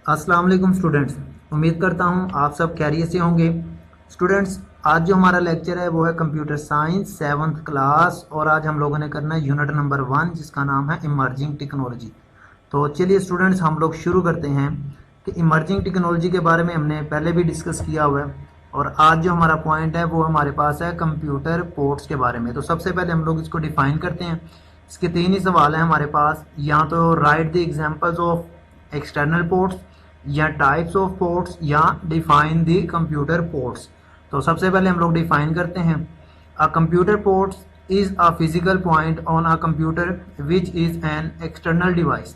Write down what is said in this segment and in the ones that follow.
अस्सलाम वालेकुम स्टूडेंट्स। उम्मीद करता हूँ आप सब खैरियत से होंगे। स्टूडेंट्स, आज जो हमारा लेक्चर है वो है कंप्यूटर साइंस 7th क्लास, और आज हम लोगों ने करना है यूनिट नंबर 1 जिसका नाम है इमर्जिंग टेक्नोलॉजी। तो चलिए स्टूडेंट्स, हम लोग शुरू करते हैं कि इमर्जिंग टेक्नोलॉजी के बारे में हमने पहले भी डिस्कस किया हुआ है, और आज जो हमारा पॉइंट है वो हमारे पास है कंप्यूटर पोर्ट्स के बारे में। तो सबसे पहले हम लोग इसको डिफाइन करते हैं। इसके तीन ही सवाल हैं हमारे पास। या तो write the examples of external ports, या टाइप्स ऑफ पोर्ट्स, या डिफाइन द कंप्यूटर पोर्ट्स। तो सबसे पहले हम लोग डिफाइन करते हैं। A computer ports is a physical point on a computer which is an external device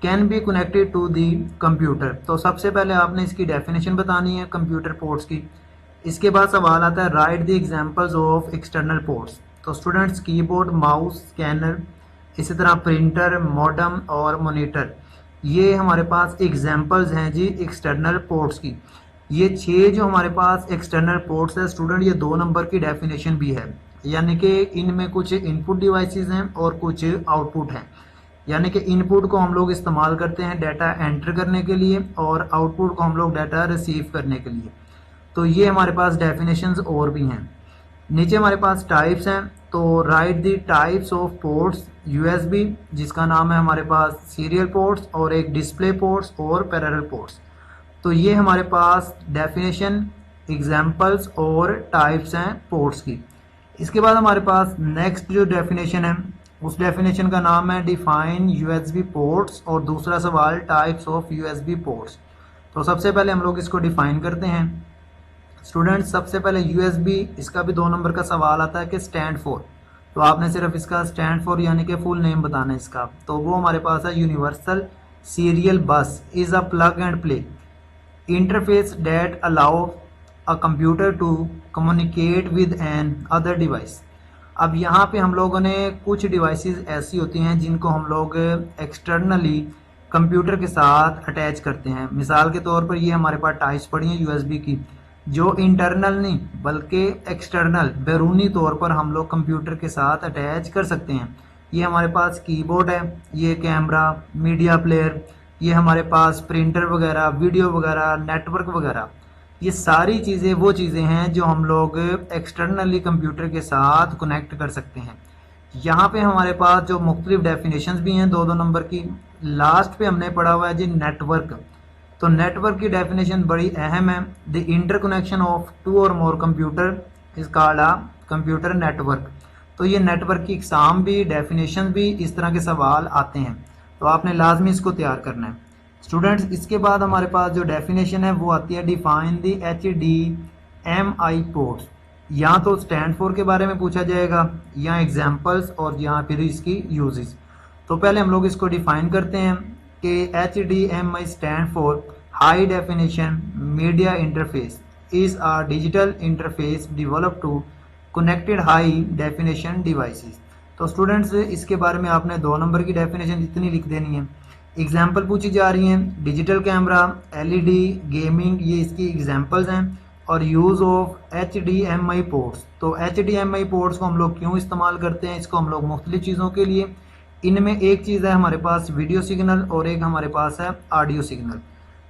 can be connected to the computer. तो सबसे पहले आपने इसकी डेफिनेशन बतानी है कंप्यूटर पोर्ट्स की। इसके बाद सवाल आता है right the examples of external ports. तो स्टूडेंट्स, कीबोर्ड, माउस, स्कैनर, इसी तरह प्रिंटर, मॉडम और मॉनिटर, ये हमारे पास एग्जांपल्स हैं जी एक्सटर्नल पोर्ट्स की। ये 6 जो हमारे पास एक्सटर्नल पोर्ट्स है स्टूडेंट, ये 2 नंबर की डेफिनेशन भी है। यानी कि इनमें कुछ इनपुट डिवाइसेस हैं और कुछ आउटपुट हैं। यानी कि इनपुट को हम लोग इस्तेमाल करते हैं डाटा एंटर करने के लिए, और आउटपुट को हम लोग डाटा रिसीव करने के लिए। तो ये हमारे पास डेफिनेशंस और भी हैं। नीचे हमारे पास टाइप्स हैं। तो write the types of ports. USB, जिसका नाम है हमारे पास सीरियल पोर्ट्स, और एक डिस्प्ले पोर्ट्स और पैरेलल पोर्ट्स। तो ये हमारे पास डेफिनेशन, एग्जांपल्स और टाइप्स हैं पोर्ट्स की। इसके बाद हमारे पास नेक्स्ट जो डेफिनेशन है उस डेफिनेशन का नाम है डिफाइन यूएसबी पोर्ट्स, और दूसरा सवाल टाइप्स ऑफ यूएसबी पोर्ट्स। तो सबसे पहले हम लोग इसको डिफाइन करते हैं। स्टूडेंट्स, सबसे पहले यूएसबी, इसका भी 2 नंबर का सवाल आता है कि स्टैंड फॉर। तो आपने सिर्फ इसका स्टैंड फॉर यानी कि फुल नेम बताना है इसका। तो वो हमारे पास है universal serial bus is a plug and play interface that allow a computer to communicate with another device. अब यहाँ पे हम लोगों ने कुछ डिवाइसेस ऐसी होती हैं जिनको हम लोग एक्सटर्नली कंप्यूटर के साथ अटैच करते हैं। मिसाल के तौर पर ये हमारे पास टाइप्स पड़ी हैं यूएसबी की, जो इंटरनल नहीं बल्कि एक्सटर्नल बैरूनी तौर पर हम लोग कंप्यूटर के साथ अटैच कर सकते हैं। ये हमारे पास कीबोर्ड है, ये कैमरा, मीडिया प्लेयर, ये हमारे पास प्रिंटर वगैरह, वीडियो वगैरह, नेटवर्क वगैरह, ये सारी चीज़ें वो चीज़ें हैं जो हम लोग एक्सटर्नली कंप्यूटर के साथ कनेक्ट कर सकते हैं। यहाँ पे हमारे पास जो मुख्तलिफ डेफिनेशंस भी हैं 2-2 नंबर की। लास्ट पे हमने पढ़ा हुआ है जी नेटवर्क। तो नेटवर्क की डेफिनेशन बड़ी अहम है। The interconnection of 2 or more computer is called a computer network. तो ये नेटवर्क की इकसाम भी, डेफिनेशन भी, इस तरह के सवाल आते हैं, तो आपने लाजमी इसको तैयार करना है। स्टूडेंट्स, इसके बाद हमारे पास जो डेफिनेशन है वो आती है डिफाइन द HDMI पोर्ट्स। या तो स्टैंड फॉर के बारे में पूछा जाएगा, या एग्जांपल्स, और या फिर इसकी यूजेस। तो पहले हम लोग इसको डिफाइन करते हैं कि HDMI stand for high definition media interface is a digital interface develop to connected high definition devices. तो स्टूडेंट्स, इसके बारे में आपने 2 नंबर की डेफिनेशन इतनी लिख देनी है। एग्जाम्पल पूछी जा रही हैं, डिजिटल कैमरा, LED, गेमिंग, ये इसकी एग्जाम्पल्स हैं। और यूज़ ऑफ HDMI पोर्ट्स। तो HDMI पोर्ट्स को हम लोग क्यों इस्तेमाल करते हैं? इसको हम लोग मुख्तलिफ चीज़ों के लिए, इनमें एक चीज़ है हमारे पास वीडियो सिग्नल, और एक हमारे पास है ऑडियो सिग्नल।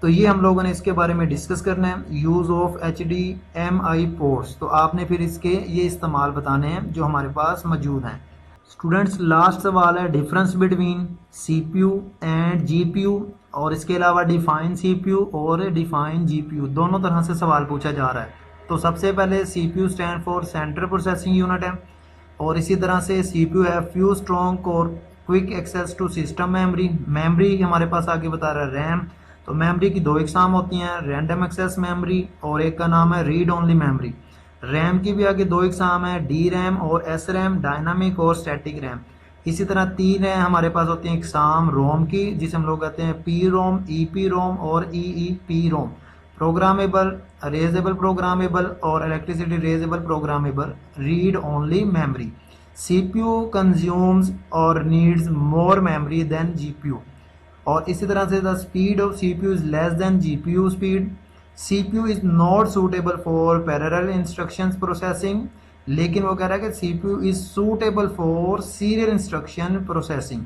तो ये हम लोगों ने इसके बारे में डिस्कस करना है, यूज़ ऑफ HDMI पोर्ट्स। तो आपने फिर इसके ये इस्तेमाल बताने हैं जो हमारे पास मौजूद हैं। स्टूडेंट्स, लास्ट सवाल है difference between CPU and GPU, और इसके अलावा डिफाइन CPU और डिफाइन GPU, दोनों तरह से सवाल पूछा जा रहा है। तो सबसे पहले CPU stand for central processing unit है, और इसी तरह से CPU है few strong core quick access to system memory. Memory हमारे पास आगे बता रहा है रैम। तो मेमोरी की 2 इकसाम होती हैं, रैंडम एक्सेस मेमोरी, और एक का नाम है रीड ओनली मेमोरी। रैम की भी आगे 2 इकसाम है, डी रैम और एस रैम, डायनामिक और स्टैटिक रैम। इसी तरह 3 है हमारे पास होती हैं इकसाम रोम की, जिसे हम लोग कहते हैं पी रोम, EP रोम और EEP ROM. Programmable, erasable programmable और electricity erasable programmable, read only memory. CPU consumes और needs more memory than GPU। और इसी तरह से the speed of CPU is less than GPU speed. CPU is not suitable for parallel instructions processing, लेकिन वो कह रहा है कि CPU is suitable for serial instruction processing.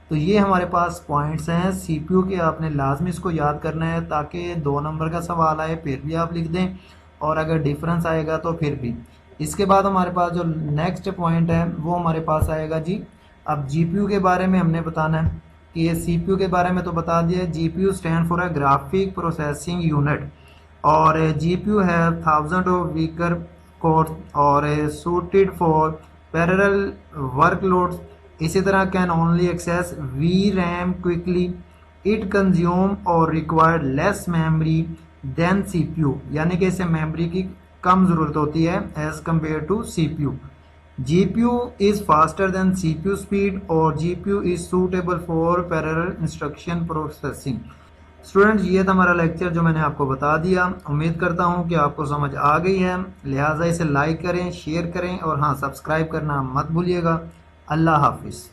तो ये हमारे पास पॉइंट्स हैं सीपीयू के, आपने लाजमी इसको याद करना है ताकि 2 नंबर का सवाल आए फिर भी आप लिख दें, और अगर डिफरेंस आएगा तो फिर भी। इसके बाद हमारे पास जो नेक्स्ट पॉइंट है वो हमारे पास आएगा जी, अब जीपीयू के बारे में हमने बताना है कि ये सीपीयू के बारे में तो बता दिया। GPU stand for a graphic processing unit, और जीपीयू है थाउजेंड ऑफ वीकर कोर और सूटेड फॉर पैरेलल वर्कलोड्स। इसी तरह can only access we RAM quickly, it consume और required less memory than CPU, यानी कि इसे मेमोरी की कम ज़रूरत होती है as compare to CPU. GPU is faster than CPU speed और GPU is suitable for parallel instruction processing। Students, ये था हमारा लेक्चर जो मैंने आपको बता दिया। उम्मीद करता हूँ कि आपको समझ आ गई है, लिहाजा इसे लाइक करें, शेयर करें और हाँ, सब्सक्राइब करना मत भूलिएगा। अल्लाह हाफिज़।